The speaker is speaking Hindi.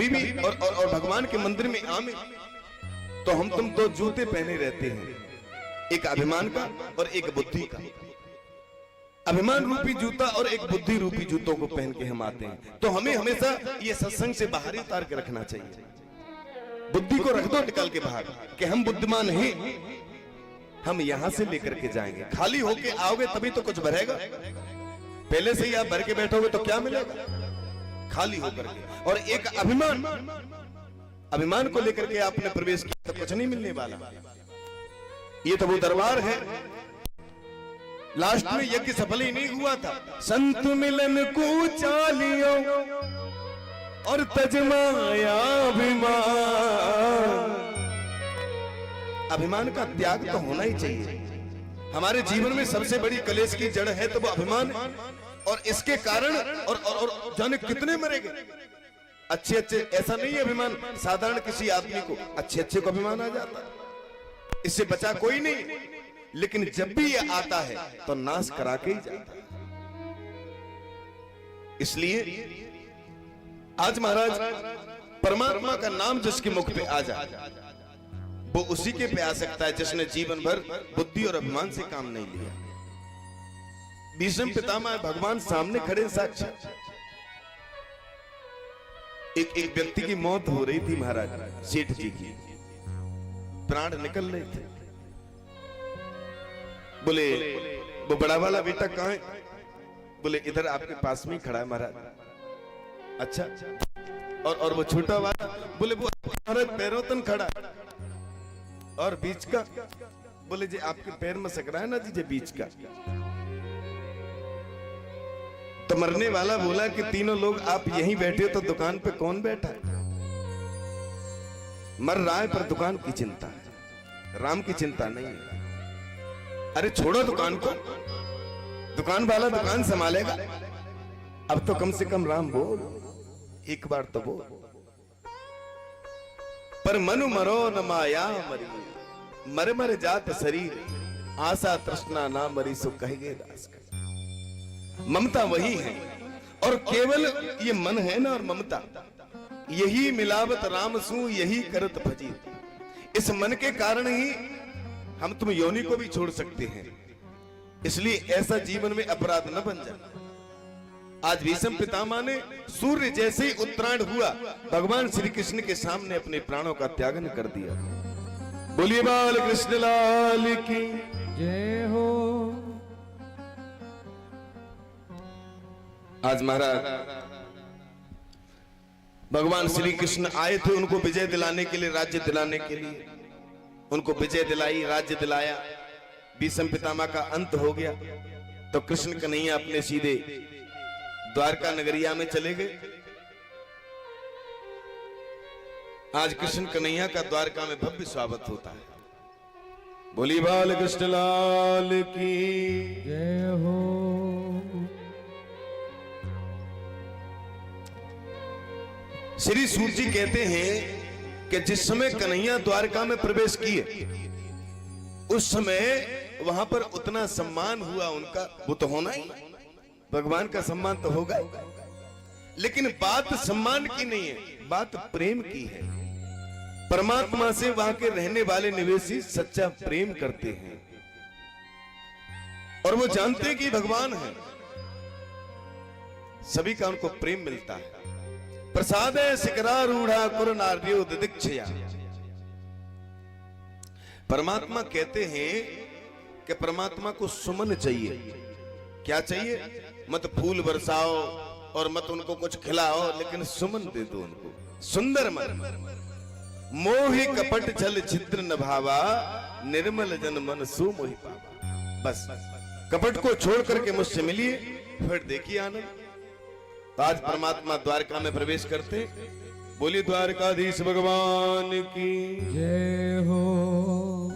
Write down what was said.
कभी भी और भगवान के मंदिर में आवे तो हम तुम दो जूते पहने रहते हैं, एक अभिमान का और एक बुद्धि का। अभिमान रूपी जूता और एक बुद्धि रूपी जूतों को पहन के हम आते हैं। तो हमें हमेशा ये सत्संग से बाहर ही उतार के रखना चाहिए। बुद्धि को रख दो निकाल के बाहर कि हम बुद्धिमान हैं, हम यहां से लेकर के जाएंगे। खाली होके आओगे तभी तो कुछ भरेगा, पहले से ही आप भर के बैठोगे तो क्या मिलेगा? खाली होकर के। और एक अभिमान को लेकर के आपने प्रवेश किया तो कुछ नहीं मिलने वाला। ये तो वो दरबार है। लास्ट में यज्ञ सफल ही नहीं हुआ था। संत मिलन को चालियो और तजमाया अभिमान का त्याग तो होना ही चाहिए। हमारे जीवन में सबसे बड़ी कलेश की जड़ है तो वो अभिमान, और इसके कारण और जाने कितने मरेंगे। अच्छे ऐसा नहीं है अभिमान, साधारण किसी आदमी को अच्छे को अभिमान आ जाता है, इससे बचा कोई नहीं। लेकिन जब भी ये आता है तो नाश करा के ही जाता है। इसलिए आज महाराज परमात्मा का नाम जिसके मुख पे आ जाए वो उसी के पे आ सकता है जिसने जीवन भर बुद्धि और अभिमान से काम नहीं लिया। भीष्म पितामह भगवान सामने खड़े साक्षात। एक व्यक्ति की मौत हो रही थी महाराज, सेठ जी की, प्राण निकल रहे थे। बोले वो बड़ा वाला बेटा कहाँ है? बोले इधर आपके पास में ही खड़ा है महाराज। अच्छा, और वो छोटा वाला? बोले वो महाराज पैरों तन खड़ा। और बीच का? बोले जी आपके पैर में सक रहा है ना जी बीच का। तो मरने वाला बोला कि तीनों लोग आप यहीं बैठे हो तो दुकान पे कौन बैठा है? मर रहा है पर दुकान की चिंता है, राम की चिंता नहीं है। अरे छोड़ो दुकान को, दुकान वाला दुकान संभालेगा। अब तो कम से कम राम बोल, एक बार तो बोल। पर मनु मरो न माया मरी, मर मर जात शरीर, आशा तृष्णा ना मरी सो कहेगे दास। ममता वही है, और केवल ये मन है ना, और ममता यही मिलावत राम सू यही करत भजी। इस मन के कारण ही हम तुम योनि को भी छोड़ सकते हैं। इसलिए ऐसा जीवन में अपराध न बन जाए। आज भीष्म पितामह ने सूर्य जैसे ही उत्तरायण हुआ भगवान श्री कृष्ण के सामने अपने प्राणों का त्यागन कर दिया। बोलिए बाल कृष्ण लाल की जय हो। आज महाराज भगवान श्री कृष्ण आए थे उनको विजय दिलाने के लिए, राज्य दिलाने के लिए। उनको विजय दिलाई, राज्य दिलाया, भीष्म पितामह का अंत हो गया। तो कृष्ण कन्हैया अपने सीधे द्वारका नगरिया में चले गए। आज कृष्ण कन्हैया का द्वारका में भव्य स्वागत होता है। बोली बाल कृष्ण लाल की जय हो। श्री सूत जी कहते हैं कि जिस समय कन्हैया द्वारका में प्रवेश किए उस समय वहां पर उतना सम्मान हुआ उनका, वो तो होना ही, भगवान का सम्मान तो होगा। लेकिन बात सम्मान की नहीं है, बात प्रेम की है। परमात्मा से वहां के रहने वाले निवासी सच्चा प्रेम करते हैं और वो जानते हैं कि भगवान है। सभी का उनको प्रेम मिलता है। प्रसाद शिखरारूढ़ा कुरनार्यो दिदीक्षया। परमात्मा कहते हैं कि परमात्मा को सुमन चाहिए। क्या चाहिए? मत फूल बरसाओ और मत उनको कुछ खिलाओ, लेकिन सुमन दे दो उनको, सुंदर मन। मोहि कपट छल छिद्र न भावा, निर्मल जन मन सु मोहि पावा। बस कपट को छोड़ करके मुझसे मिलिए, फिर देखिए आनंद। तो आज परमात्मा द्वारका में प्रवेश करते। बोलिए द्वारकाधीश भगवान की जय हो।